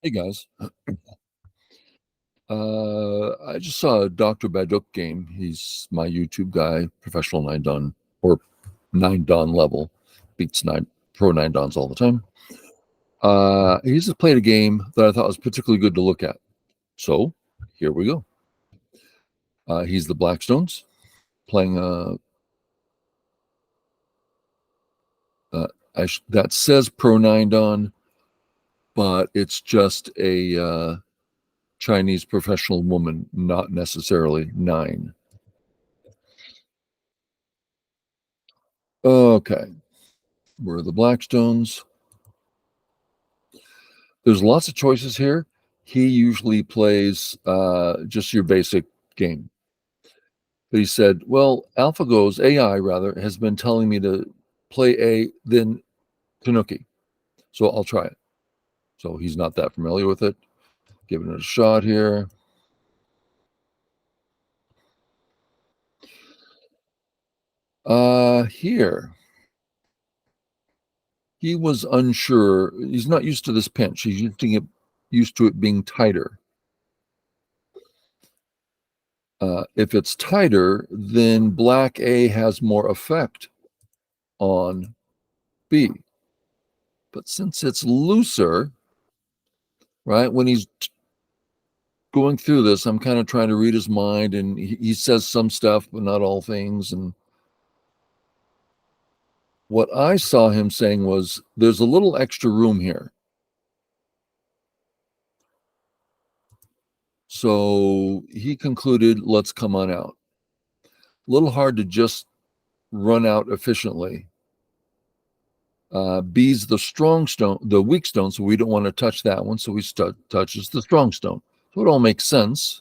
Hey guys, I just saw a Dr. Baduk game. He's my YouTube guy, professional 9 Dan or 9 Dan level, beats 9 dons all the time. He's just played a game that I thought was particularly good to look at. So here we go. He's the Blackstones playing that says Pro 9 Dan, but it's just a Chinese professional woman, not necessarily 9. Okay, we're the Blackstones. There's lots of choices here. He usually plays just your basic game. But he said, well, AlphaGo's AI rather has been telling me to play A, then Tanuki. So I'll try it. So he's not that familiar with it. Giving it a shot here. Here. He was unsure. He's not used to this pinch. He's used to it being tighter. If it's tighter, then black A has more effect on B. But since it's looser, right, when he's going through this, I'm kind of trying to read his mind, and he says some stuff, but not all things. And what I saw him saying was, there's a little extra room here. So he concluded, let's come on out. A little hard to just run out efficiently. B's the strong stone, the weak stone, so we don't want to touch that one. So he touches the strong stone. So it all makes sense.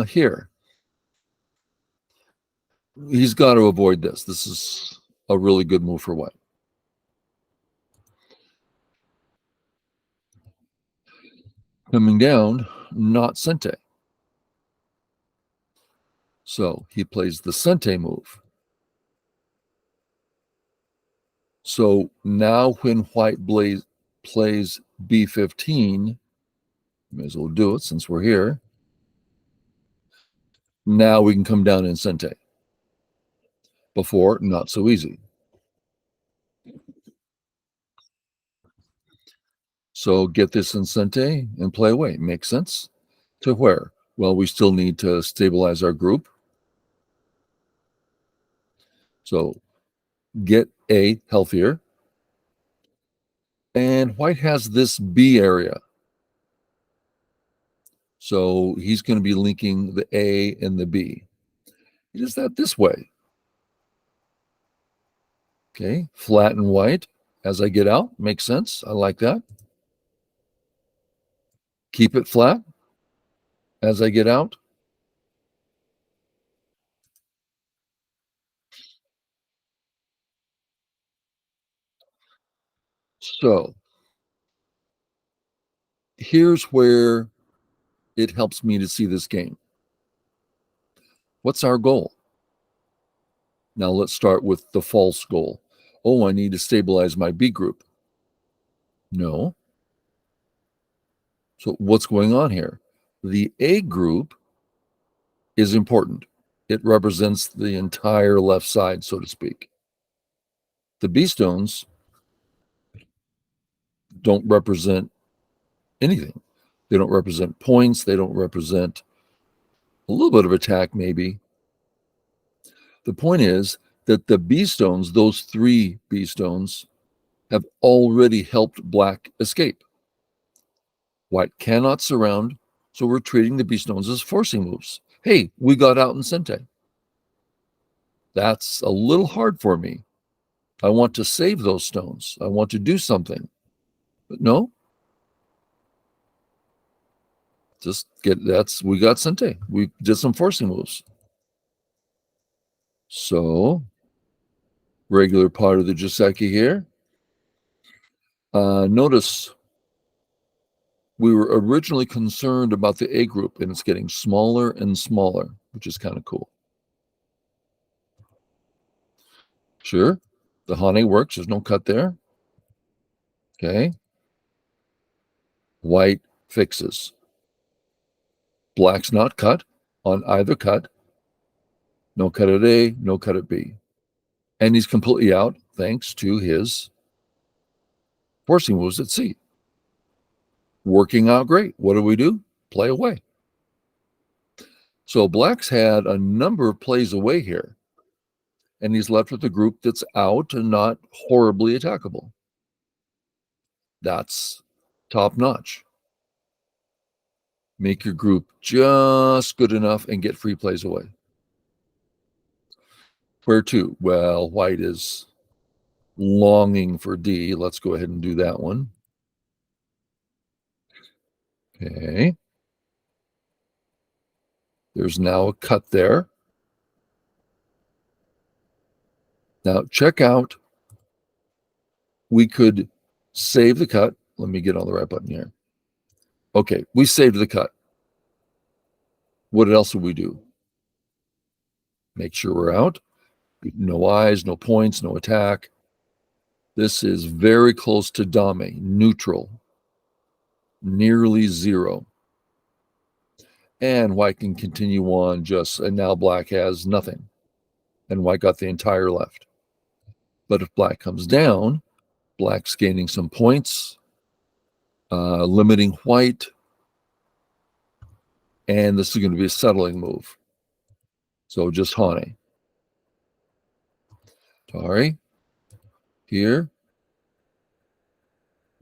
Here, he's got to avoid this. This is a really good move for white. Coming down, not Sente. So he plays the Sente move. So now when white plays B15, may as well do it since we're here. Now we can come down in Sente. Before, not so easy. So get this in Sente and play away. Makes sense? To where? Well, we still need to stabilize our group. So get A healthier. And white has this B area. So he's going to be linking the A and the B. He does that this way. Okay, flat and white as I get out. Makes sense. I like that. Keep it flat as I get out. So here's where it helps me to see this game. What's our goal? Now let's start with the false goal. Oh, I need to stabilize my B group. No. So what's going on here? The A group is important. It represents the entire left side, so to speak. The B stones don't represent anything. They don't represent points. They don't represent a little bit of attack, maybe. The point is that the B stones, those 3 B stones, have already helped black escape. White cannot surround, so we're treating the B stones as forcing moves. Hey, we got out in Sente. That's a little hard for me. I want to save those stones. I want to do something. But no. Just we got Sente. We did some forcing moves. So, regular part of the Joseki here. Notice we were originally concerned about the A group, and it's getting smaller and smaller, which is kind of cool. Sure. The Hane works. There's no cut there. Okay. White fixes. Black's not cut on either cut. No cut at A, no cut at B. And he's completely out thanks to his forcing moves at C. Working out great. What do? Play away. So Black's had a number of plays away here, and he's left with a group that's out and not horribly attackable. That's top notch. Make your group just good enough and get free plays away. Where to? Well, White is longing for D. Let's go ahead and do that one. Okay. There's now a cut there. Now check out. We could save the cut. Let me get on the right button here. Okay, we saved the cut. What else would we do? Make sure we're out. No eyes, no points, no attack. This is very close to Dame, neutral. Nearly zero. And White can continue on and now Black has nothing. And White got the entire left. But if Black comes down, Black's gaining some points, limiting White. And this is going to be a settling move. So just Hane. Tari. Here.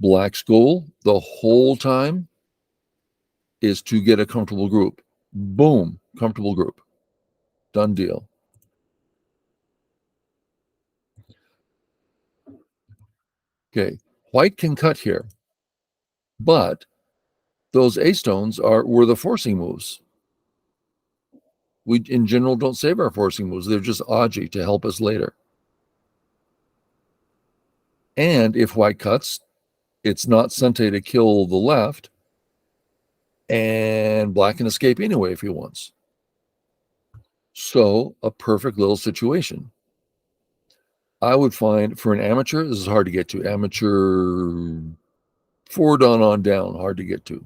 Black's goal the whole time is to get a comfortable group. Boom. Comfortable group. Done deal. Okay. White can cut here. But those A stones were the forcing moves. We, in general, don't save our forcing moves. They're just Aji to help us later. And if White cuts, it's not Sente to kill the left, and Black can escape anyway if he wants. So a perfect little situation. I would find for an amateur, this is hard to get to. Amateur 4 dan on down, hard to get to.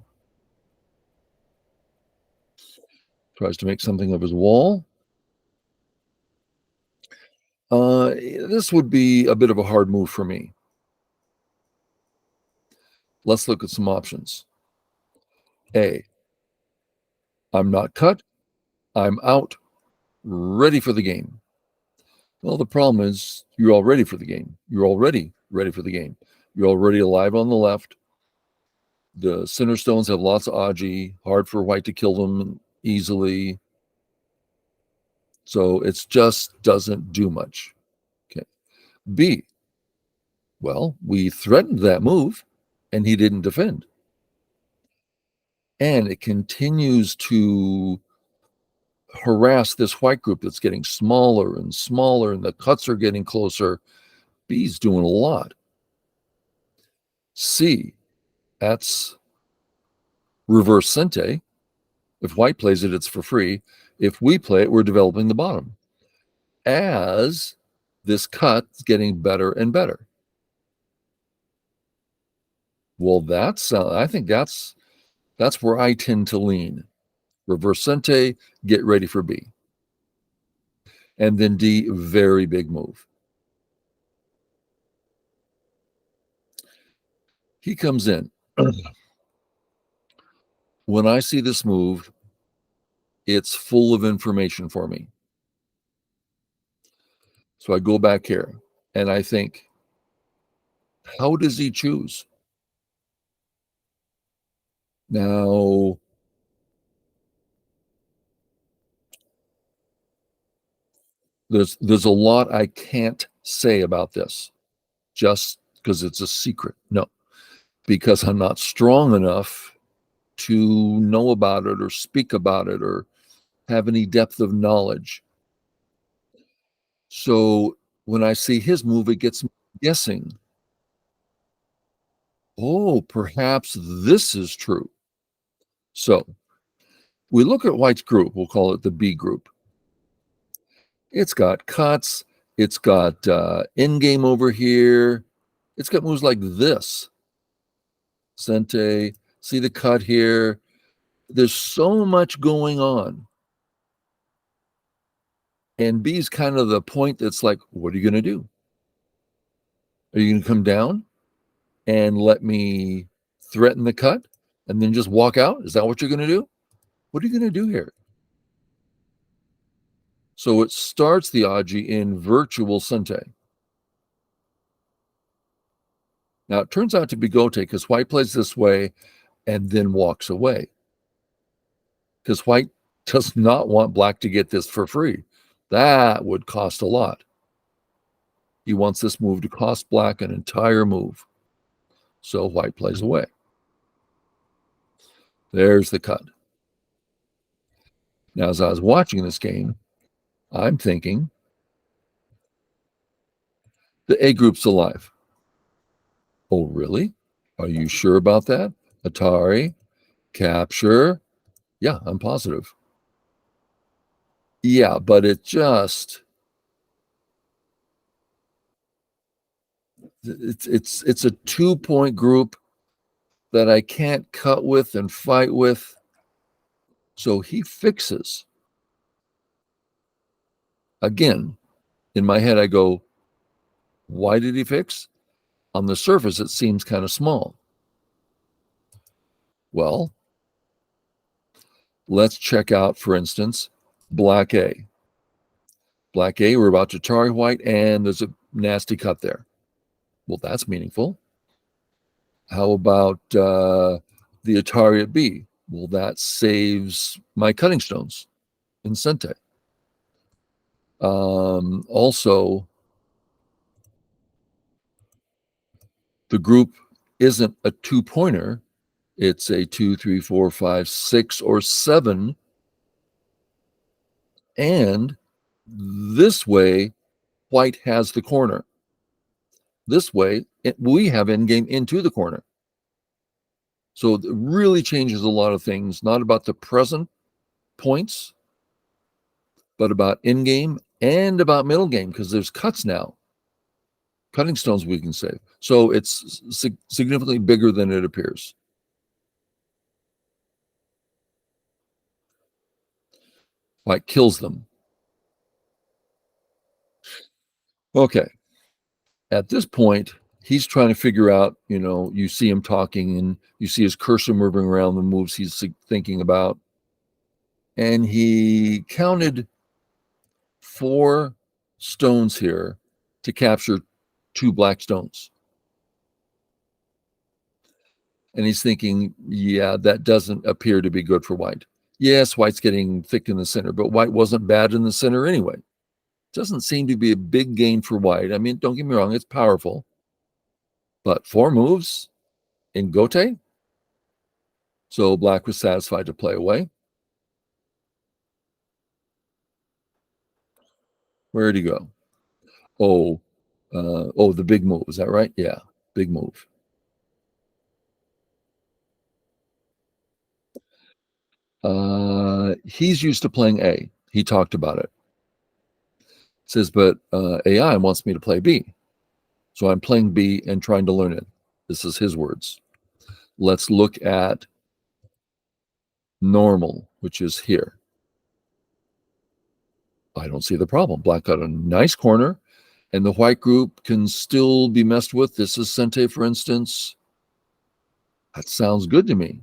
Tries to make something of his wall. This would be a bit of a hard move for me. Let's look at some options. A, I'm not cut. I'm out. Ready for the game. Well, the problem is you're all ready for the game. You're already ready for the game. You're already alive on the left. The center stones have lots of Aji. Hard for White to kill them easily. So it just doesn't do much. Okay. B, well, we threatened that move and he didn't defend. And it continues to harass this White group that's getting smaller and smaller, and the cuts are getting closer. B's doing a lot. C, that's reverse Sente. If White plays it, it's for free. If we play it, we're developing the bottom. As this cut's getting better and better. Well, I think that's where I tend to lean. Reverse Sente, get ready for B. And then D, very big move. He comes in. When I see this move, it's full of information for me. So I go back here and I think, how does he choose? Now, there's a lot I can't say about this just because it's a secret. No, because I'm not strong enough to know about it or speak about it or have any depth of knowledge. So when I see his move, it gets me guessing. Oh, perhaps this is true. So we look at White's group. We'll call it the B group. It's got cuts. It's got endgame over here. It's got moves like this. Sente, see the cut here. There's so much going on. And B is kind of the point that's like, what are you going to do? Are you going to come down and let me threaten the cut and then just walk out? Is that what you're going to do? What are you going to do here? So it starts the Aji in virtual Sente. Now it turns out to be Gote because white plays this way and then walks away. Because white does not want black to get this for free. That would cost a lot. He wants this move to cost black an entire move. So white plays away. There's the cut. Now, as I was watching this game, I'm thinking the A group's alive. Oh, really? Are you sure about that? Atari, capture. Yeah, I'm positive. Yeah, but it's a 2-point group that I can't cut with and fight with. So he fixes. Again, in my head, I go, why did he fix? On the surface, it seems kind of small. Well, let's check out, for instance, black A. Black A, we're about to Atari white, and there's a nasty cut there. Well, that's meaningful. How about the Atari at B? Well, that saves my cutting stones in Sente. Also, the group isn't a 2-pointer. It's a 2, 3, 4, 5, 6, or 7. And this way, white has the corner. This way, we have endgame into the corner. So it really changes a lot of things, not about the present points, but about endgame and about middle game, because there's cuts now. Cutting stones we can save. So it's significantly bigger than it appears. White kills them. Okay. At this point, he's trying to figure out, you see him talking and you see his cursor moving around the moves he's thinking about. And he counted 4 stones here to capture 2 black stones. And he's thinking, yeah, that doesn't appear to be good for white. Yes, white's getting thick in the center, but white wasn't bad in the center anyway. Doesn't seem to be a big gain for white. I mean, don't get me wrong, it's powerful. But 4 moves in Gote? So black was satisfied to play away. Where'd he go? The big move. Is that right? Yeah, big move. He's used to playing A. He talked about it. Says, but AI wants me to play B. So I'm playing B and trying to learn it. This is his words. Let's look at normal, which is here. I don't see the problem. Black got a nice corner, and the white group can still be messed with. This is Sente, for instance. That sounds good to me.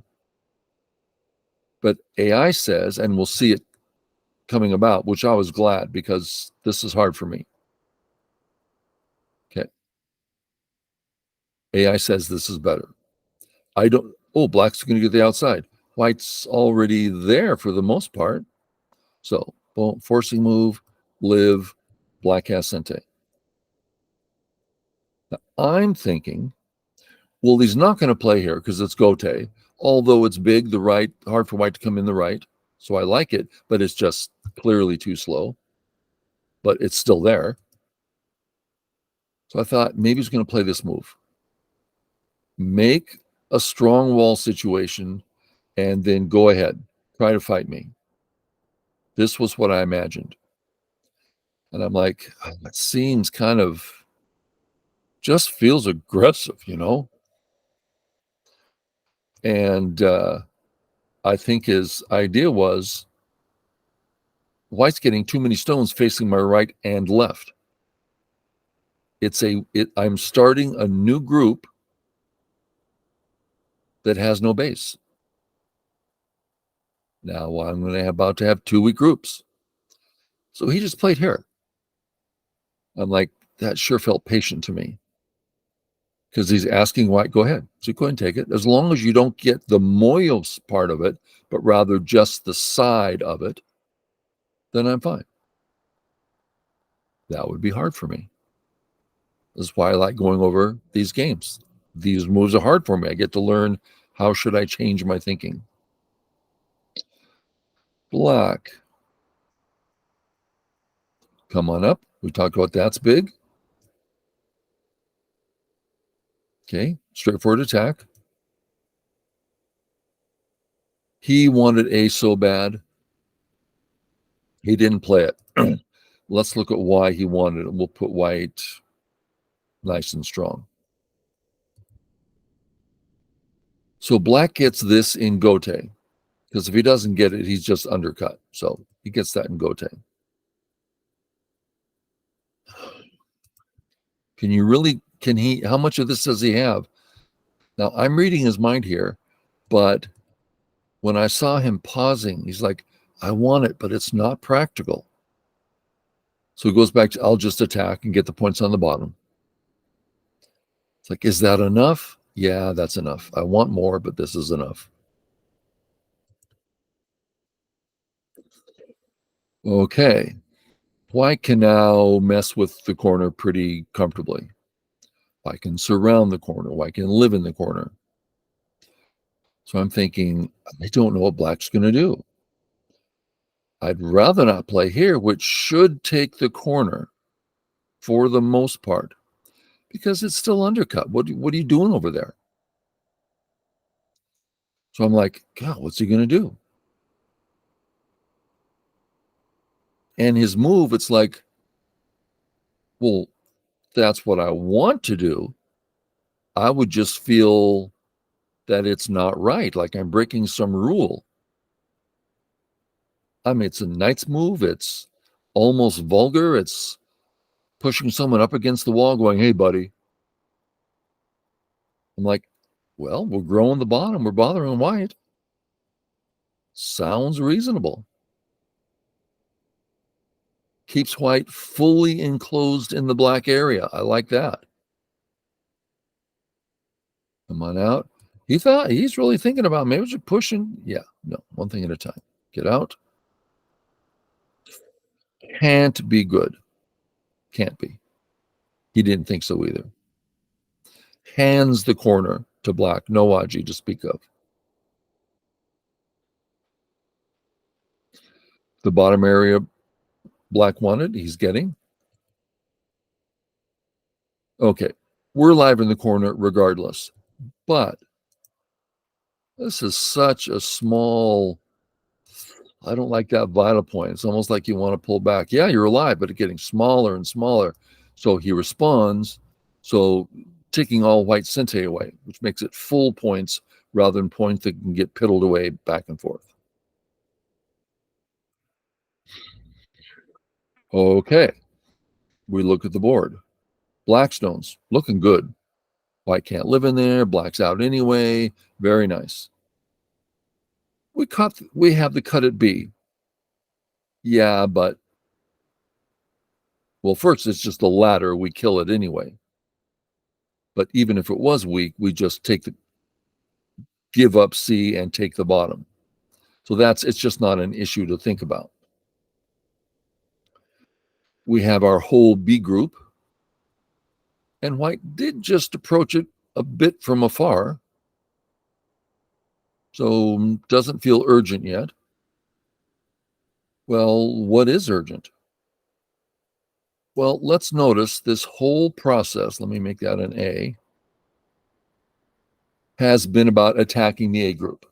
But AI says, and we'll see it coming about, which I was glad because this is hard for me. Okay. AI says this is better. Black's going to get the outside. White's already there for the most part. So, forcing move, live, black has Sente. Now, I'm thinking, well, he's not going to play here because it's Gote. Although it's big, the right, hard for white to come in the right. So I like it, but it's just clearly too slow. But it's still there. So I thought maybe he's going to play this move. Make a strong wall situation and then go ahead. Try to fight me. This was what I imagined. And I'm like, "Oh, that seems kind of just feels aggressive, you know?" And I think his idea was White's getting too many stones facing my right and left. I'm starting a new group that has no base. Now I'm about to have 2 week groups. So he just played here. I'm like, that sure felt patient to me because he's asking White, go ahead. So go ahead and take it. As long as you don't get the Moyos part of it, but rather just the side of it, then I'm fine. That would be hard for me. That's why I like going over these games. These moves are hard for me. I get to learn how should I change my thinking. Black. Come on up. We talked about that's big. Okay, straightforward attack. He wanted A so bad. He didn't play it. Let's look at why he wanted it. We'll put White nice and strong. So Black gets this in Gote, because if he doesn't get it, he's just undercut. So he gets that in Gote. How much of this does he have? Now, I'm reading his mind here, but when I saw him pausing, he's like, I want it, but it's not practical. So he goes back to, I'll just attack and get the points on the bottom. It's like, is that enough? Yeah, that's enough. I want more, but this is enough. Okay. White can now mess with the corner pretty comfortably. White can surround the corner. White can live in the corner. So I'm thinking, I don't know what Black's going to do. I'd rather not play here, which should take the corner for the most part, because it's still undercut. What are you doing over there? So I'm like, God, what's he going to do? And his move, it's like, well, that's what I want to do. I would just feel that it's not right, like I'm breaking some rule. I mean, it's a knight's move. It's almost vulgar. It's pushing someone up against the wall, going, hey, buddy. I'm like, well, we're growing the bottom. We're bothering White. Sounds reasonable. Keeps White fully enclosed in the black area. I like that. Come on out. He's really thinking about maybe just pushing. Yeah, no, one thing at a time. Get out. Can't be good. Can't be. He didn't think so either. Hands the corner to Black. No Aji to speak of. The bottom area Black wanted, he's getting. Okay, we're live in the corner regardless. But this is such a small, I don't like that vital point. It's almost like you want to pull back. Yeah, you're alive, but it's getting smaller and smaller. So he responds. So taking all White Sente away, which makes it full points rather than points that can get piddled away back and forth. Okay, we look at the board. Blackstone's looking good. White can't live in there. Black's out anyway. Very nice. We have the cut at B. Yeah, but well, first it's just the ladder. We kill it anyway. But even if it was weak, we just give up C and take the bottom. So it's just not an issue to think about. We have our whole B group, and White did just approach it a bit from afar. So doesn't feel urgent yet. Well, what is urgent? Well, let's notice this whole process, let me make that an A, has been about attacking the A group.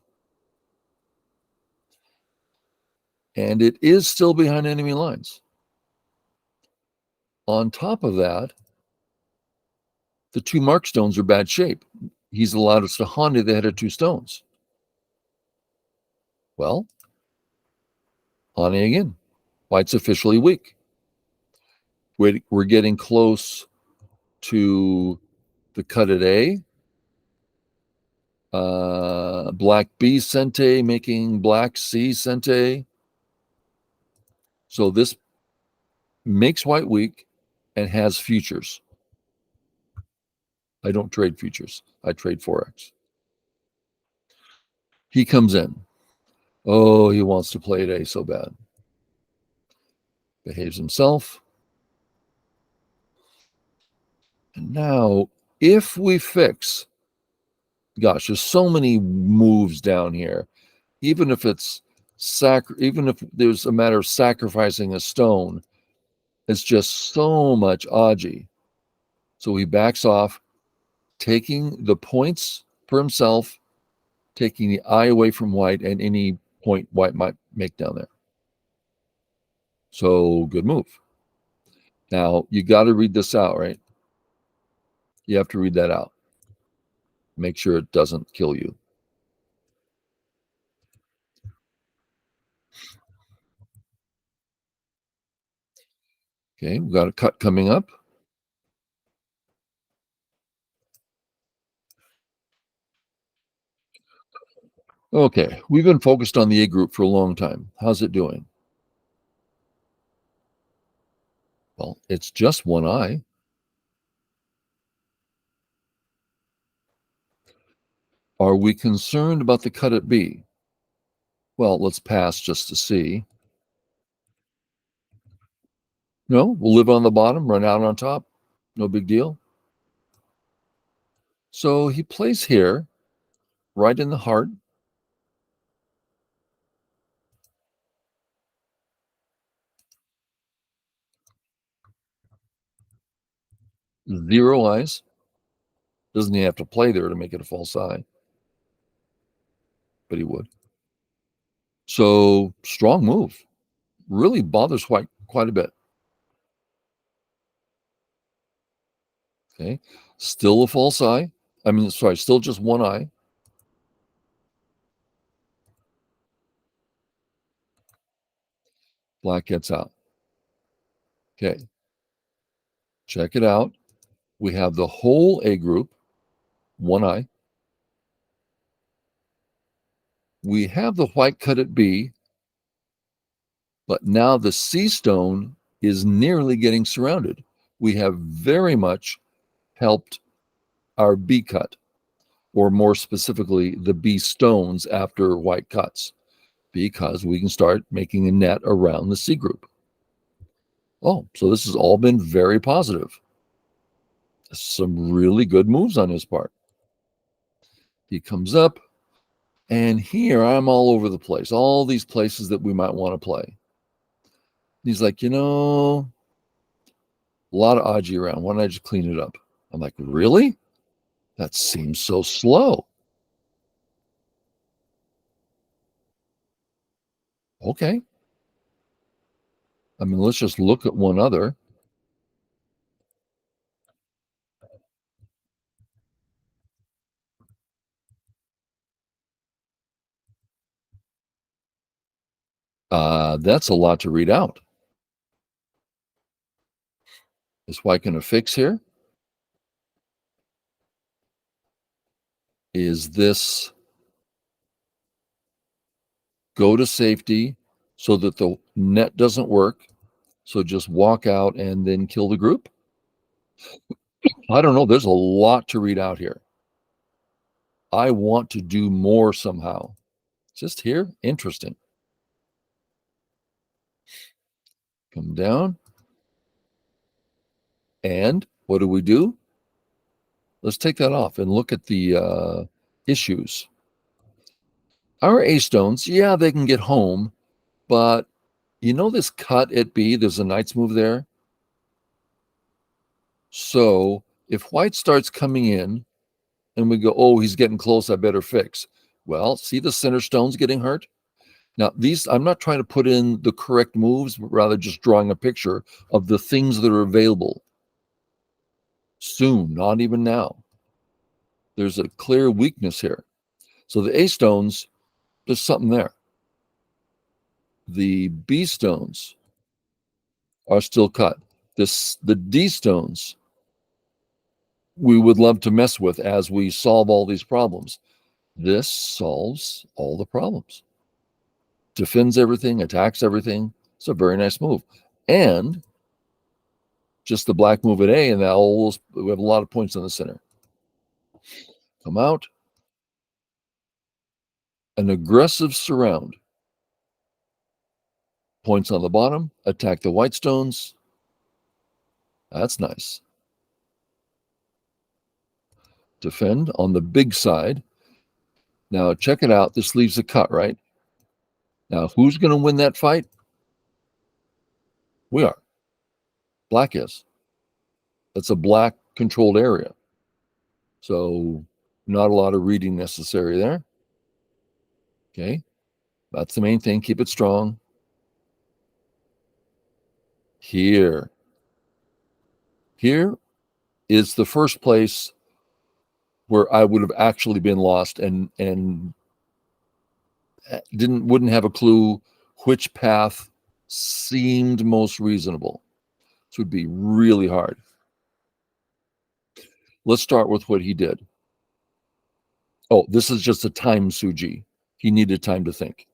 And it is still behind enemy lines. On top of that, the two mark stones are bad shape. He's allowed us to Hane the head of two stones. Well, Hane again. White's officially weak. We're getting close to the cut at A. Black B Sente making black C Sente. So this makes white weak and has futures. I don't trade futures. I trade Forex. He comes in. Oh, he wants to play at A so bad. Behaves himself. And now, if we fix, gosh, there's so many moves down here. Even if it's even if there's a matter of sacrificing a stone, it's just so much aji. So he backs off, taking the points for himself, taking the eye away from white and any point white might make down there. So good move. Now you got to read this out, right? You have to read that out. Make sure it doesn't kill you. Okay, we've got a cut coming up. Okay, we've been focused on the A group for a long time. How's it doing? Well, it's just one eye. Are we concerned about the cut at B? Well, let's pass just to see. No, we'll live on the bottom, run out on top. No big deal. So he plays here, right in the heart. Zero eyes. Doesn't he have to play there to make it a false eye? But he would. So strong move. Really bothers white quite a bit. Okay. Still a false eye. I mean, sorry, still just one eye. Black gets out. Okay. Check it out. We have the whole A group, one eye. We have the white cut at B, but now the C stone is nearly getting surrounded. We have very much helped our B cut, or more specifically, the B stones after white cuts, because we can start making a net around the C group. Oh, so this has all been very positive. Some really good moves on his part. He comes up, and here I'm all over the place, all these places that we might want to play. He's like, a lot of aji around. Why don't I just clean it up? I'm like, really? That seems so slow. Okay. I mean, let's just look at one other. That's a lot to read out. Is white going to fix here? Is this go to safety so that the net doesn't work? So just walk out and then kill the group? I don't know. There's a lot to read out here. I want to do more somehow. Just here, interesting. Come down. And what do? Let's take that off and look at the issues. Our A stones, yeah, they can get home, but this cut at B, there's a knight's move there. So if white starts coming in and we go, oh, he's getting close, I better fix. Well, see the center stones getting hurt? Now, these, I'm not trying to put in the correct moves, but rather just drawing a picture of the things that are available soon, not even now. There's a clear weakness here. So the A stones, there's something there. The B stones are still cut. The D stones, we would love to mess with as we solve all these problems. This solves all the problems. Defends everything, attacks everything. It's a very nice move. And just the black move at A, and that almost, we have a lot of points in the center. Come out. An aggressive surround. Points on the bottom, attack the white stones. That's nice. Defend on the big side. Now check it out. This leaves a cut, right? Now who's going to win that fight? We are. Black is. That's a black controlled area. So not a lot of reading necessary there. Okay. That's the main thing. Keep it strong. Here is the first place where I would have actually been lost and wouldn't have a clue which path seemed most reasonable. This would be really hard. Let's start with what he did. Oh, this is just a time Suji. He needed time to think.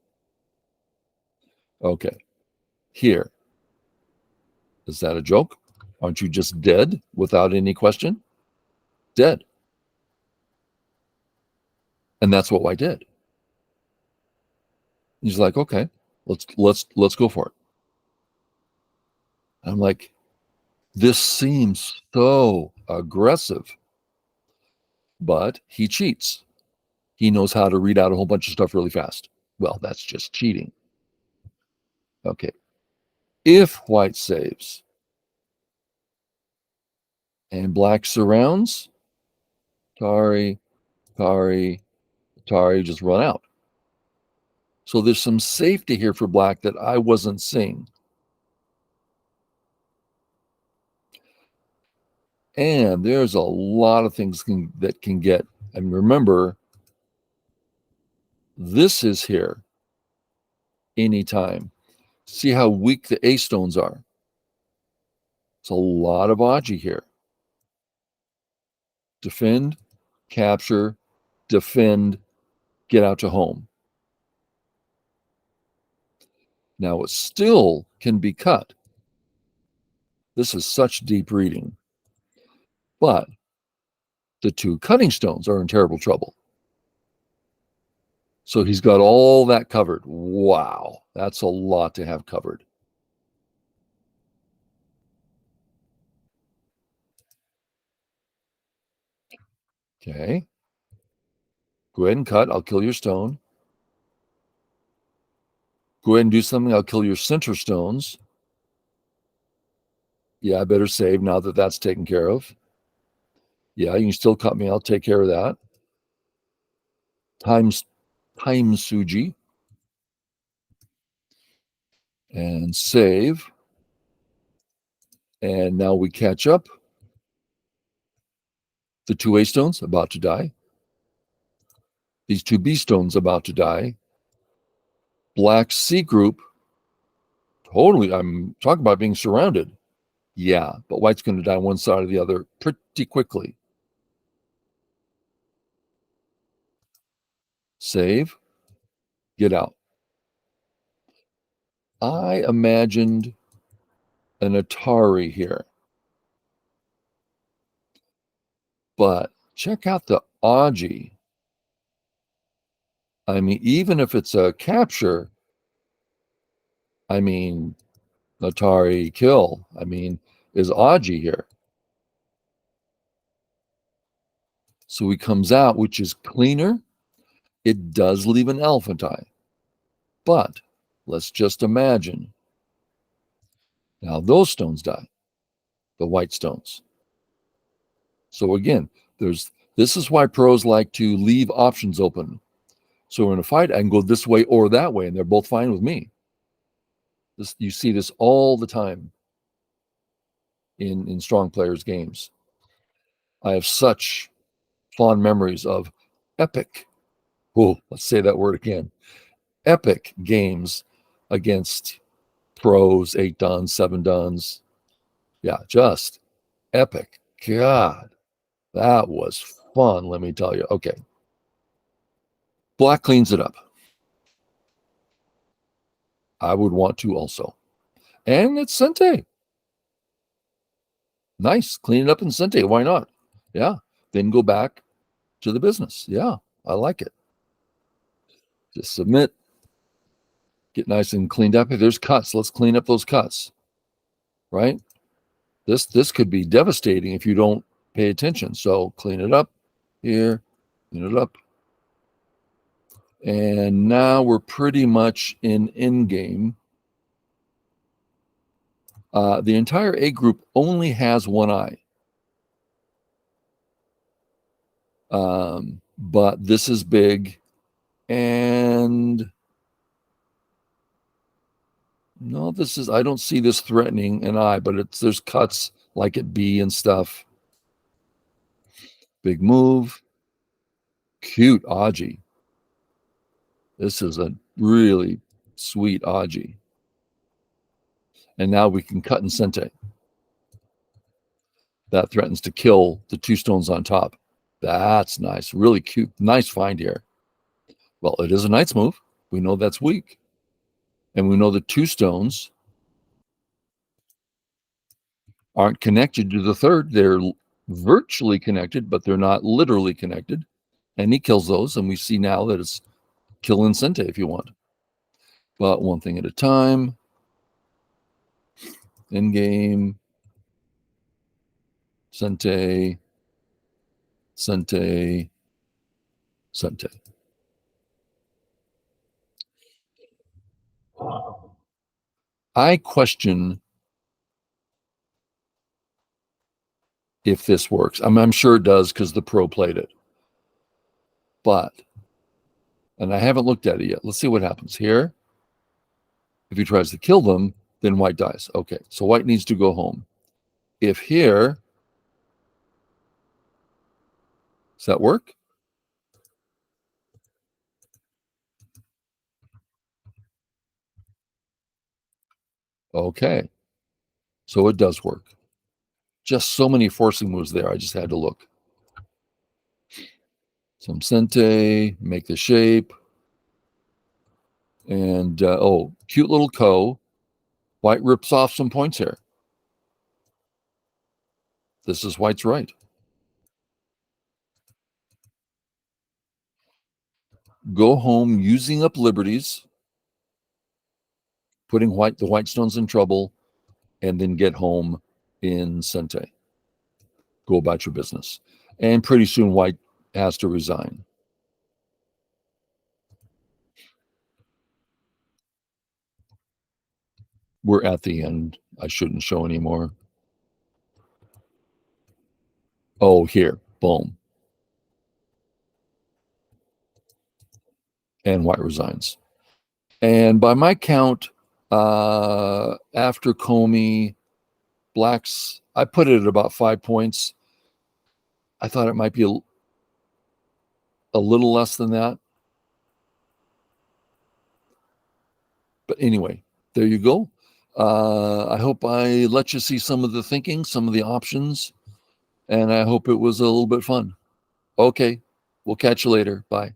Okay. Here. Is that a joke? Aren't you just dead without any question? Dead. And that's what I did. He's like, okay, let's go for it. I'm like, this seems so aggressive, but he cheats. He knows how to read out a whole bunch of stuff really fast. Well, that's just cheating. Okay. If white saves and black surrounds, Tari, just run out. So there's some safety here for black that I wasn't seeing. And there's a lot of things that can get, and remember, this is here anytime. See how weak the A stones are. It's a lot of Aji here. Defend, capture, defend, get out to home. Now it still can be cut. This is such deep reading. But the two cutting stones are in terrible trouble. So he's got all that covered. Wow, that's a lot to have covered. Okay. Go ahead and cut. I'll kill your stone. Go ahead and do something. I'll kill your center stones. Yeah, I better save now that that's taken care of. Yeah, you can still cut me. I'll take care of that. Time Suji. And save. And now we catch up. The two A stones about to die. These two B stones about to die. Black C group. Totally, I'm talking about being surrounded. Yeah, but white's going to die one side or the other pretty quickly. Save. Get out. I imagined an Atari here. But check out the Aji. I mean, even if it's a capture, I mean, Atari kill. I mean, is Aji here. So he comes out, which is cleaner. It does leave an elephant eye. But let's just imagine. Now those stones die, the white stones. So again, this is why pros like to leave options open. So in a fight, I can go this way or that way, and they're both fine with me. You see this all the time in strong players' games. I have such fond memories of epic, let's say that word again, epic games against pros, 8 dans, 7 dans. Yeah, just epic. God, that was fun, let me tell you. Okay. Black cleans it up. I would want to also. And it's Sente. Nice. Clean it up in Sente. Why not? Yeah. Then go back to the business. Yeah. I like it. Just submit. Get nice and cleaned up. If there's cuts, let's clean up those cuts. Right? This could be devastating if you don't pay attention. So clean it up here. Clean it up. And now we're pretty much in endgame. The entire A group only has one eye. But this is big. And no, I don't see this threatening an eye, but there's cuts like at B and stuff. Big move. Cute Aji. This is a really sweet Aji. And now we can cut in Sente. That threatens to kill the 2 stones on top. That's nice. Really cute. Nice find here. Well, it is a knight's move. We know that's weak. And we know the 2 stones aren't connected to the third. They're virtually connected, but they're not literally connected. And he kills those. And we see now that it's kill in Sente if you want. But one thing at a time. In-game. Sente. Sente. Sente. I question if this works. I'm sure it does because the pro played it. But, and I haven't looked at it yet. Let's see what happens here. If he tries to kill them, then white dies. Okay, so white needs to go home. If here, does that work? Okay, so it does work. Just so many forcing moves there. I just had to look. Some Sente, make the shape. And, cute little ko. White rips off some points here. This is white's right. Go home using up liberties, putting the white stones in trouble, and then get home in Sente. Go about your business. And pretty soon white has to resign. We're at the end. I shouldn't show anymore. Oh, here. Boom. And white resigns. And by my count, after Comey, blacks, I put it at about 5 points. I thought it might be a little less than that. But anyway, there you go. I hope I let you see some of the thinking, some of the options, and I hope it was a little bit fun. Okay, we'll catch you later. Bye.